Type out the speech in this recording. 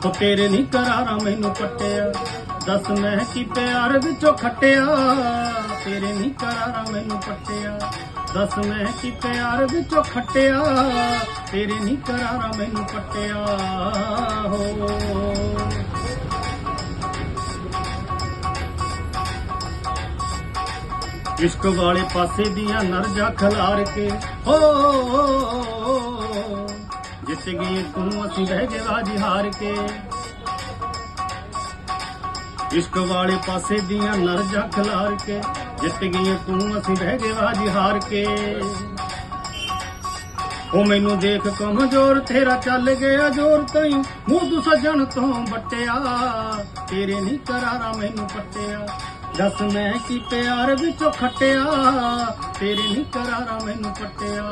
हो तेरे नी करारा मैनू पट्टिया, दस मैं की प्यार विचों खट्टिया। तेरे नी करारा मैनू पट्टिया, दस मैं की प्यार विचों खट्टिया। तेरे नी करारा मैनू पट्टिया हो। इश्क वाले पासे दियां नरजा खलार के हो, जित गए तू असीं बह गए बाजी हार के। इश्क वाले पासे दियां नरजा खलार के, जित गए तू असीं बह गए बाजी हार के। ओ मैनू देख कमजोर तेरा चल गया जोर, तई मूंह तू सजन तो बट्टिया। तेरे नी करारा मैनू पट्टिया, दस मैं की प्यार विचों खट्टिया। तेरे नी करारा मैनू पट्टिया।